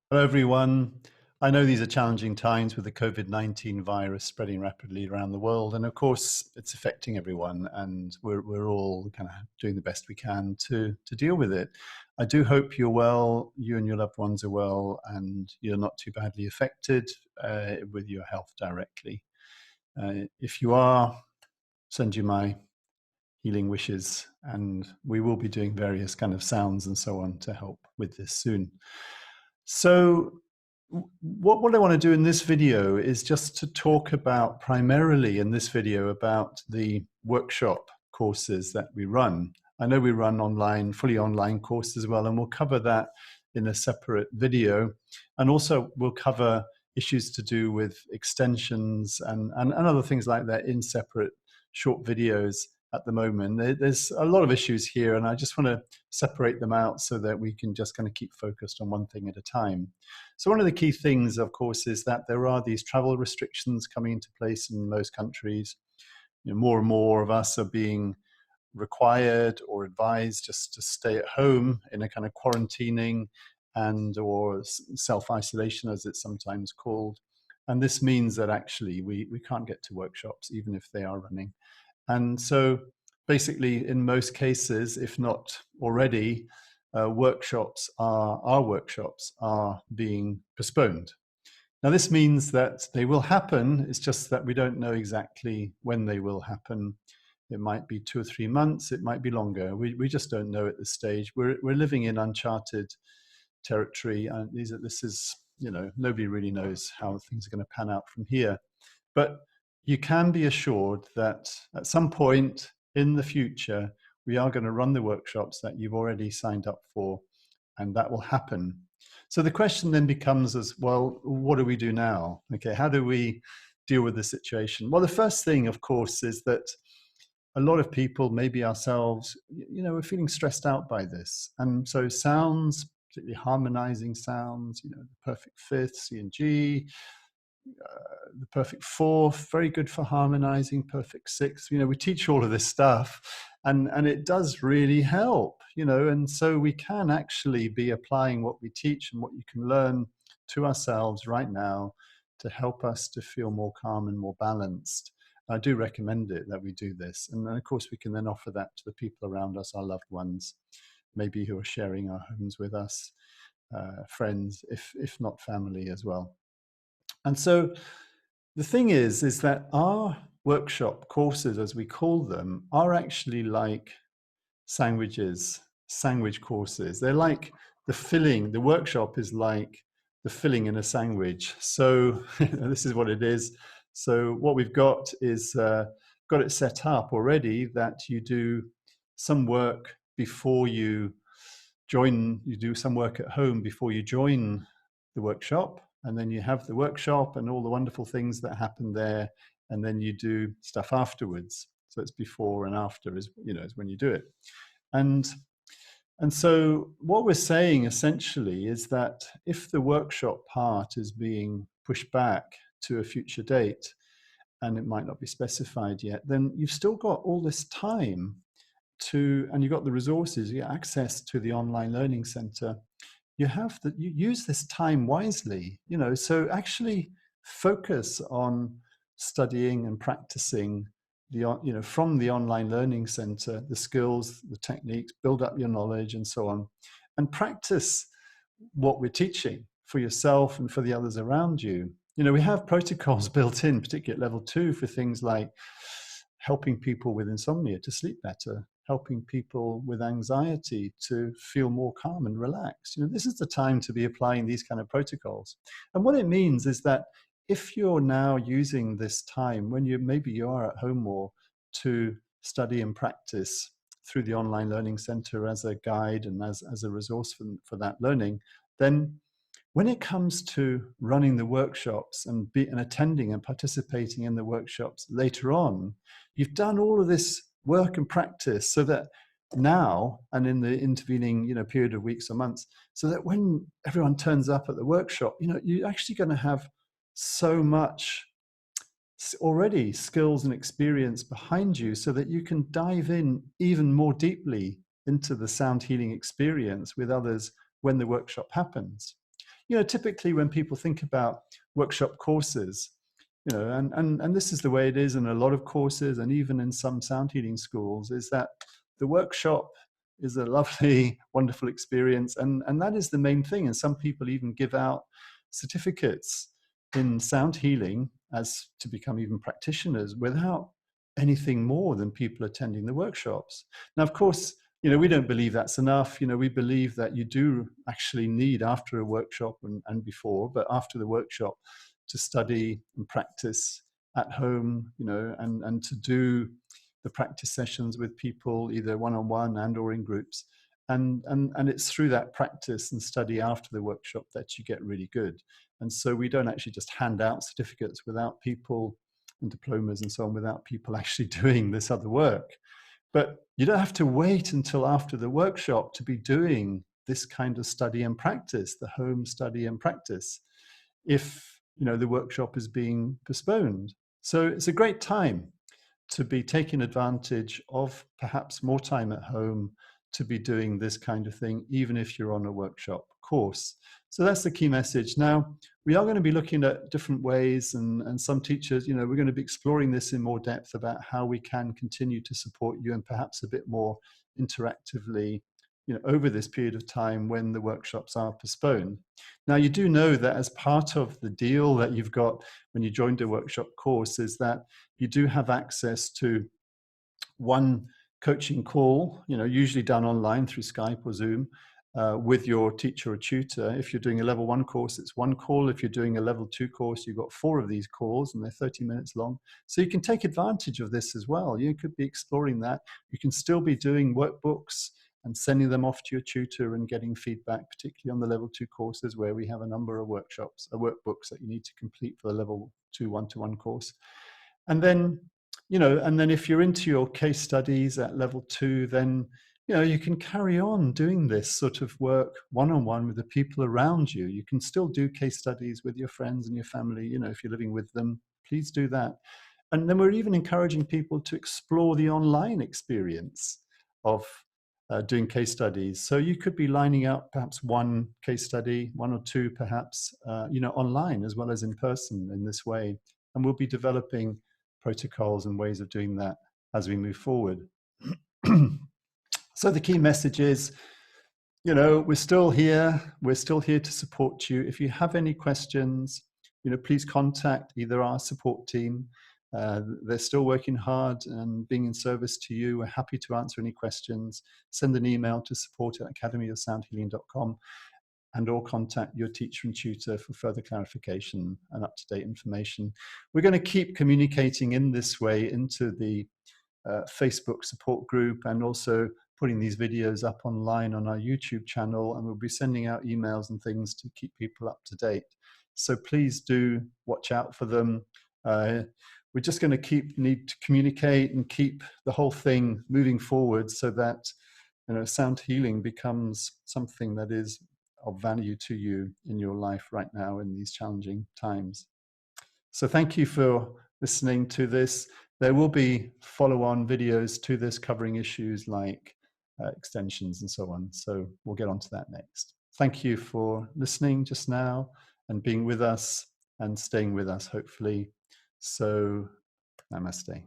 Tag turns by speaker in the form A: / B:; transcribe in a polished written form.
A: Hello, everyone. I know these are challenging times with the COVID-19 virus spreading rapidly around the world. And of course, it's affecting everyone. And we're all kind of doing the best we can to deal with it. I do hope you're well, you and your loved ones are well, and you're not too badly affected with your health directly. If you are, send you my healing wishes. And we will be doing various kind of sounds and so on to help with this soon. So what I want to do in this video is just to talk about primarily in this video about the workshop courses that we run. I know we run online, fully online courses as well, and we'll cover that in a separate video. And also we'll cover issues to do with extensions and other things like that in separate short videos at the moment. There's a lot of issues here, and I just want to separate them out so that we can just kind of keep focused on one thing at a time. So one of the key things, of course, is that there are these travel restrictions coming into place in most countries. More and more of us are being required or advised just to stay at home in a kind of quarantining and or self-isolation, as it's sometimes called. And this means that actually we can't get to workshops, even if they are running. And so basically, in most cases, if not already, our workshops are being postponed. Now, this means that they will happen. It's just that we don't know exactly when they will happen. It might be 2 or 3 months. It might be longer. We just don't know at this stage. We're living in uncharted territory, and this is, nobody really knows how things are going to pan out from here. But you can be assured that at some point in the future, we are going to run the workshops that you've already signed up for, and that will happen. So the question then becomes as well, what do we do now? Okay, how do we deal with the situation? Well, the first thing, of course, is that a lot of people, maybe ourselves, we're feeling stressed out by this. And so sounds, particularly harmonizing sounds, the perfect fifth, C and G, the perfect fourth, very good for harmonizing, perfect sixth. We teach all of this stuff, and it does really help, and so we can actually be applying what we teach and what you can learn to ourselves right now to help us to feel more calm and more balanced. I do recommend it that we do this. And then, of course, we can then offer that to the people around us, our loved ones, maybe who are sharing our homes with us, friends, if not family as well. And so the thing is that our workshop courses, as we call them, are actually like sandwich courses. They're like the filling. The workshop is like the filling in a sandwich. So this is what it is. So what we've got is got it set up already that you do some work before you join, you do some work at home before you join the workshop, and then you have the workshop and all the wonderful things that happen there, and then you do stuff afterwards. So it's before and after is when you do it. And so what we're saying essentially is that if the workshop part is being pushed back to a future date, and it might not be specified yet, then you've still got all this time and you've got the resources, you get access to the online learning center. You use this time wisely, so actually focus on studying and practicing from the online learning center, the skills, the techniques, build up your knowledge and so on, and practice what we're teaching for yourself and for the others around you. We have protocols built in, particularly at level 2, for things like helping people with insomnia to sleep better, helping people with anxiety to feel more calm and relaxed. This is the time to be applying these kind of protocols. And what it means is that if you're now using this time when maybe you are at home more to study and practice through the online learning center as a guide and as a resource for that learning, then when it comes to running the workshops and attending and participating in the workshops later on, you've done all of this work and practice so that now and in the intervening period of weeks or months, so that when everyone turns up at the workshop, you're actually going to have so much already skills and experience behind you so that you can dive in even more deeply into the sound healing experience with others when the workshop happens. typically when people think about workshop courses, and this is the way it is in a lot of courses and even in some sound healing schools, is that the workshop is a lovely, wonderful experience. And that is the main thing. And some people even give out certificates in sound healing as to become even practitioners without anything more than people attending the workshops. Now, of course, we don't believe that's enough. We believe that you do actually need, after a workshop and before, but after the workshop, to study and practice at home, and to do the practice sessions with people, either one-on-one and or in groups. And it's through that practice and study after the workshop that you get really good. And so we don't actually just hand out certificates without people, and diplomas and so on, without people actually doing this other work. But you don't have to wait until after the workshop to be doing this kind of study and practice, the home study and practice, if the workshop is being postponed. So it's a great time to be taking advantage of perhaps more time at home to be doing this kind of thing, even if you're on a workshop course. So that's the key message. Now, we are going to be looking at different ways, and some teachers, we're going to be exploring this in more depth about how we can continue to support you, and perhaps a bit more interactively, over this period of time when the workshops are postponed. Now, you do know that as part of the deal that you've got when you joined a workshop course is that you do have access to one coaching call, usually done online through Skype or Zoom, with your teacher or tutor. If you're doing a level 1 course, it's one call. If you're doing a level 2 course, you've got 4 of these calls and they're 30 minutes long. So you can take advantage of this as well. You could be exploring that. You can still be doing workbooks and sending them off to your tutor and getting feedback, particularly on the level 2 courses where we have a number of workshops, workbooks that you need to complete for the level 2 one-to-one course. And then, if you're into your case studies at level 2, then, you can carry on doing this sort of work one-on-one with the people around you. You can still do case studies with your friends and your family, if you're living with them, please do that. And then we're even encouraging people to explore the online experience of doing case studies. So you could be lining up perhaps one case study, 1 or 2 perhaps, online as well as in person in this way. And we'll be developing protocols and ways of doing that as we move forward. So the key message is, we're still here. We're still here to support you. If you have any questions, please contact either our support team. They're still working hard and being in service to you. We're happy to answer any questions. Send an email to support@academyofsoundhealing.com, and or contact your teacher and tutor for further clarification and up-to-date information. We're going to keep communicating in this way into the Facebook support group, and also putting these videos up online on our YouTube channel, and we'll be sending out emails and things to keep people up to date. So please do watch out for them. We're just going to need to communicate and keep the whole thing moving forward so that sound healing becomes something that is of value to you in your life right now in these challenging times. So thank you for listening to this. There will be follow-on videos to this covering issues like extensions and so on. So we'll get onto that next. Thank you for listening just now and being with us and staying with us, hopefully. So namaste.